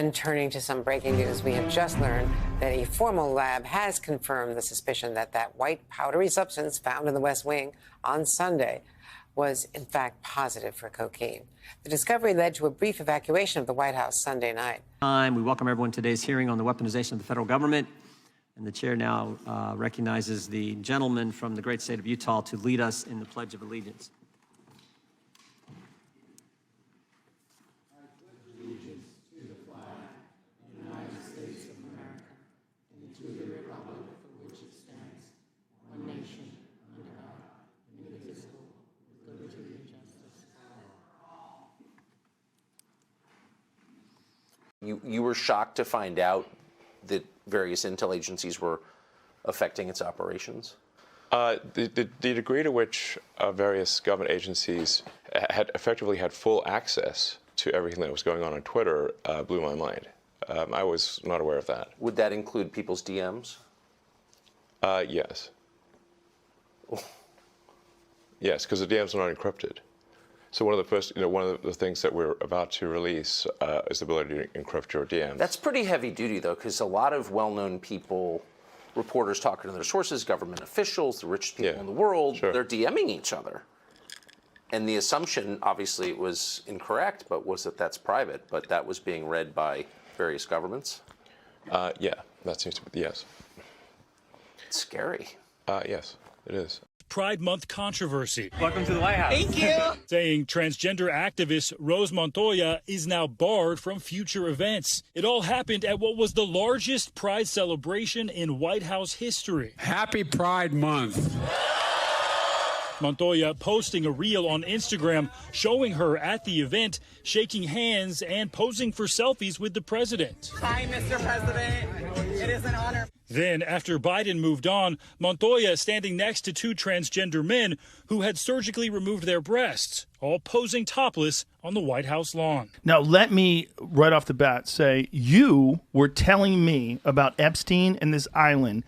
And turning to some breaking news, we have just learned that a formal lab has confirmed the suspicion that that white powdery substance found in the West Wing on Sunday was in fact positive for cocaine. The discovery led to a brief evacuation of the White House Sunday night. We welcome everyone to today's hearing on the weaponization of the federal government. And the chair now recognizes the gentleman from the great state of Utah to lead us in the Pledge of Allegiance. You were shocked to find out that various intel agencies were affecting its operations? The degree to which various government agencies had effectively had full access to everything that was going on Twitter blew my mind. I was not aware of that. Would that include people's DMs? Yes. Yes, because the DMs are not encrypted. So one of the things that we're about to release is the ability to encrypt your DMs. That's pretty heavy duty, though, because a lot of well-known people, reporters talking to their sources, government officials, the richest people in the world, they're DMing each other. And the assumption, obviously, it was incorrect, but was that that's private, but that was being read by various governments? Yeah, that seems to be, yes. It's scary. Yes, it is. Pride Month controversy. Welcome to the White House. Thank you. Saying transgender activist Rose Montoya is now barred from future events. It all happened at what was the largest Pride celebration in White House history. Happy Pride Month. Montoya posting a reel on Instagram showing her at the event, shaking hands and posing for selfies with the president. Hi, Mr. President. It is an honor. Then, after Biden moved on, Montoya standing next to two transgender men who had surgically removed their breasts, all posing topless on the White House lawn. Now, let me right off the bat say, you were telling me about Epstein and this island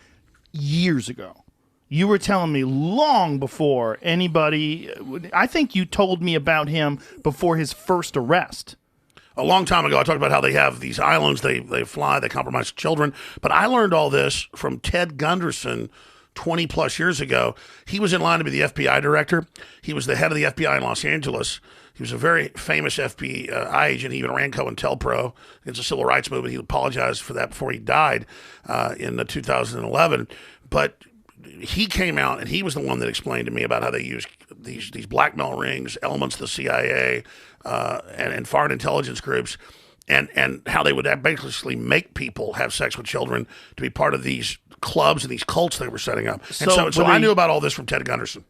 years ago. You were telling me long before anybody, I think you told me about him before his first arrest. A long time ago, I talked about how they have these islands, they fly, they compromise children. But I learned all this from Ted Gunderson 20 plus years ago. He was in line to be the FBI director. He was the head of the FBI in Los Angeles. He was a very famous FBI agent. He even ran COINTELPRO against the civil rights movement. He apologized for that before he died in 2011. But he came out and he was the one that explained to me about how they use these blackmail rings, elements of the CIA and foreign intelligence groups, and how they would basically make people have sex with children to be part of these clubs and these cults they were setting up. So I knew about all this from Ted Gunderson.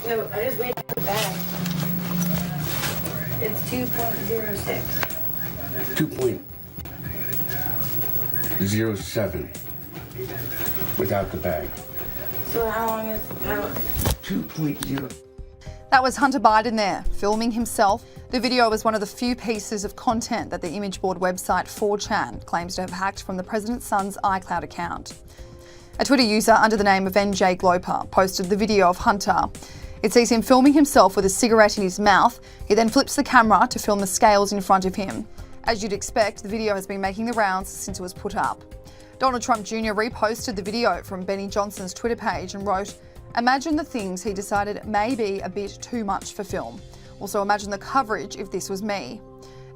No, I just weighed the bag. It's 2.06. 2.07 without the bag. So how long is 2.0? That was Hunter Biden there, filming himself. The video was one of the few pieces of content that the image board website 4chan claims to have hacked from the president's son's iCloud account. A Twitter user under the name of NJ Gloper posted the video of Hunter. It sees him filming himself with a cigarette in his mouth. He then flips the camera to film the scales in front of him. As you'd expect, the video has been making the rounds since it was put up. Donald Trump Jr. reposted the video from Benny Johnson's Twitter page and wrote, Imagine the things he decided may be a bit too much for film. Also imagine the coverage if this was me.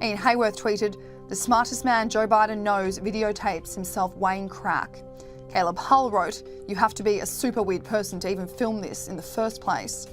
Ian Hayworth tweeted, "The smartest man Joe Biden knows videotapes himself weighing crack." Caleb Hull wrote, "You have to be a super weird person to even film this in the first place."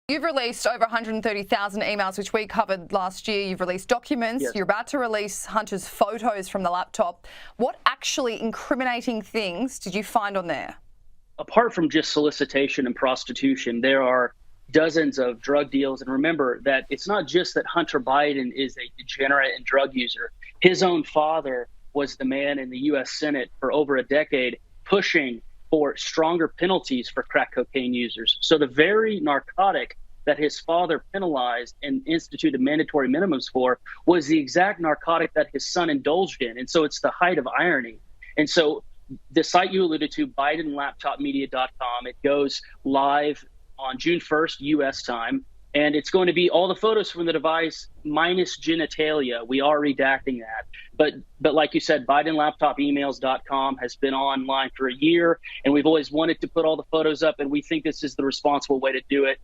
You've released over 130,000 emails, which we covered last year. You've released documents. Yes. You're about to release Hunter's photos from the laptop. What actually incriminating things did you find on there? Apart from just solicitation and prostitution, there are dozens of drug deals. And remember that it's not just that Hunter Biden is a degenerate and drug user. His own father was the man in the U.S. Senate for over a decade pushing for stronger penalties for crack cocaine users. So the very narcotic that his father penalized and instituted mandatory minimums for was the exact narcotic that his son indulged in. And so it's the height of irony. And so the site you alluded to, BidenLaptopMedia.com, it goes live on June 1st, U.S. time. And it's going to be all the photos from the device minus genitalia. We are redacting that. But like you said, BidenLaptopEmails.com has been online for a year, and we've always wanted to put all the photos up, and we think this is the responsible way to do it.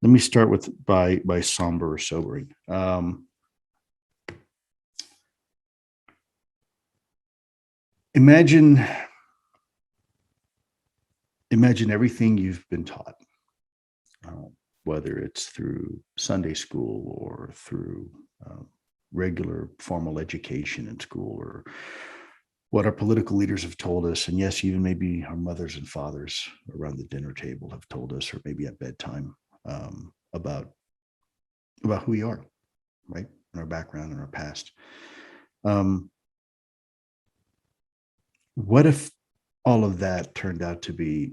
Let me start with by somber or sobering. Imagine everything you've been taught, whether it's through Sunday school or through regular formal education in school, or what our political leaders have told us, and yes, even maybe our mothers and fathers around the dinner table have told us, or maybe at bedtime, about who we are, right, and our background and our past. What if all of that turned out to be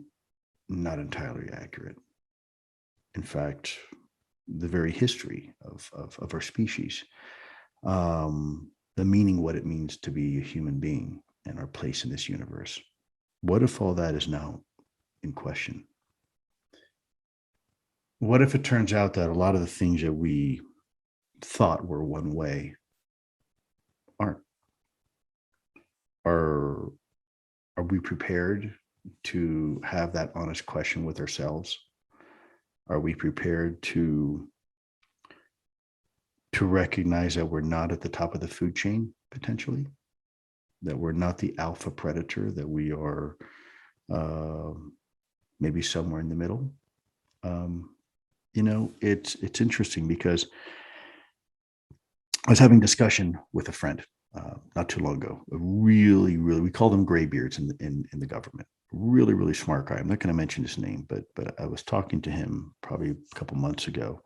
not entirely accurate? In fact, the very history of our species, the meaning, what it means to be a human being and our place in this universe. What if all that is now in question? What if it turns out that a lot of the things that we thought were one way aren't? Are we prepared to have that honest question with ourselves? Are we prepared to recognize that we're not at the top of the food chain, potentially? That we're not the alpha predator, that we are maybe somewhere in the middle? It's interesting because I was having a discussion with a friend not too long ago. A really, we call them graybeards in the government. Really, really smart guy. I'm not going to mention his name, but I was talking to him probably a couple months ago.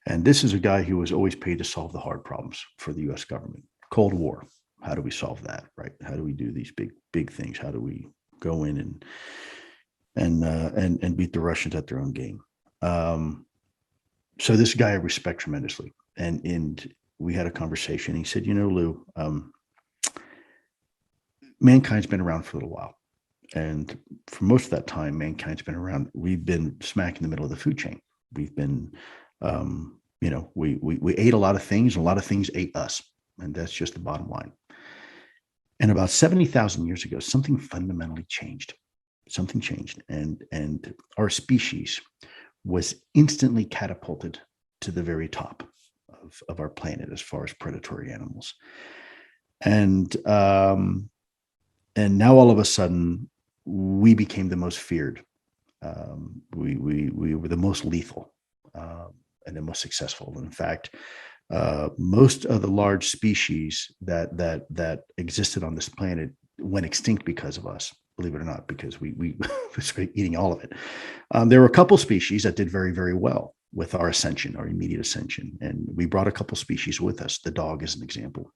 And this is a guy who was always paid to solve the hard problems for the U.S. government. Cold War. How do we solve that, right? How do we do these big things? How do we go in and beat the Russians at their own game? So this guy I respect tremendously. And we had a conversation. He said, Lou, mankind's been around for a little while. And for most of that time, mankind's been around. We've been smack in the middle of the food chain. We've been, we ate a lot of things, and a lot of things ate us. And that's just the bottom line. And about 70,000 years ago, something fundamentally changed. Something changed. And our species was instantly catapulted to the very top of our planet as far as predatory animals. And now all of a sudden, we became the most feared. We were the most lethal and the most successful. And in fact, Most of the large species that existed on this planet went extinct because of us. Believe it or not, because we started eating all of it. There were a couple species that did very, very well with our ascension, our immediate ascension. And we brought a couple species with us. The dog is an example,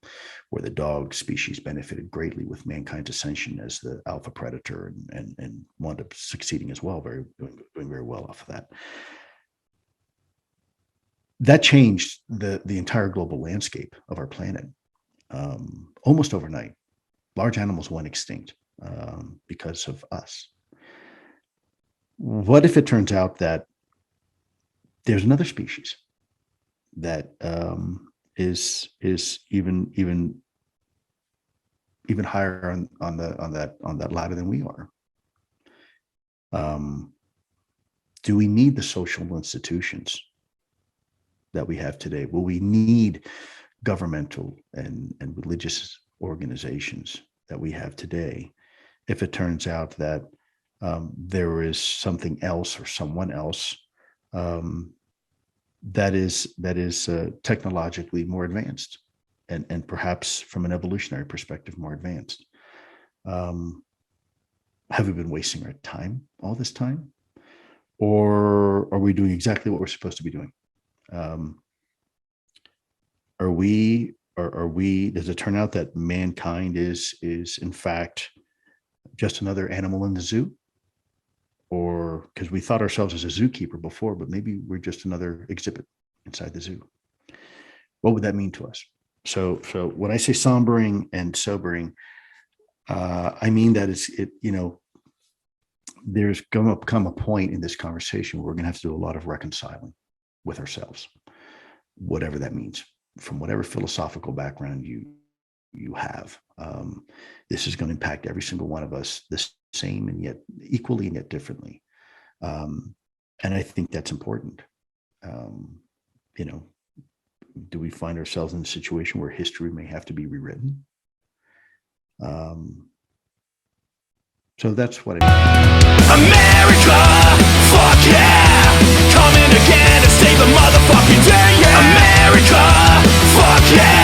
where the dog species benefited greatly with mankind's ascension as the alpha predator and wound up succeeding as well, doing very well off of that. That changed the entire global landscape of our planet almost overnight. Large animals went extinct because of us. What if it turns out that there's another species that is even higher on that ladder than we are? Do we need the social institutions that we have today? Will we need governmental and religious organizations that we have today if it turns out that there is something else or someone else that is technologically more advanced and perhaps from an evolutionary perspective more advanced? Have we been wasting our time all this time, or are we doing exactly what we're supposed to be doing? Are we? Does it turn out that mankind is in fact just another animal in the zoo? Or because we thought ourselves as a zookeeper before, but maybe we're just another exhibit inside the zoo. What would that mean to us? So when I say sombering and sobering, I mean that there's going to come a point in this conversation where we're going to have to do a lot of reconciling with ourselves, whatever that means, from whatever philosophical background you have. This is going to impact every single one of us the same and yet equally and yet differently. And I think that's important. Do we find ourselves in a situation where history may have to be rewritten? So that's what I mean. America, fuck yeah, coming again to save the motherfucking day. Yeah. America, fuck yeah.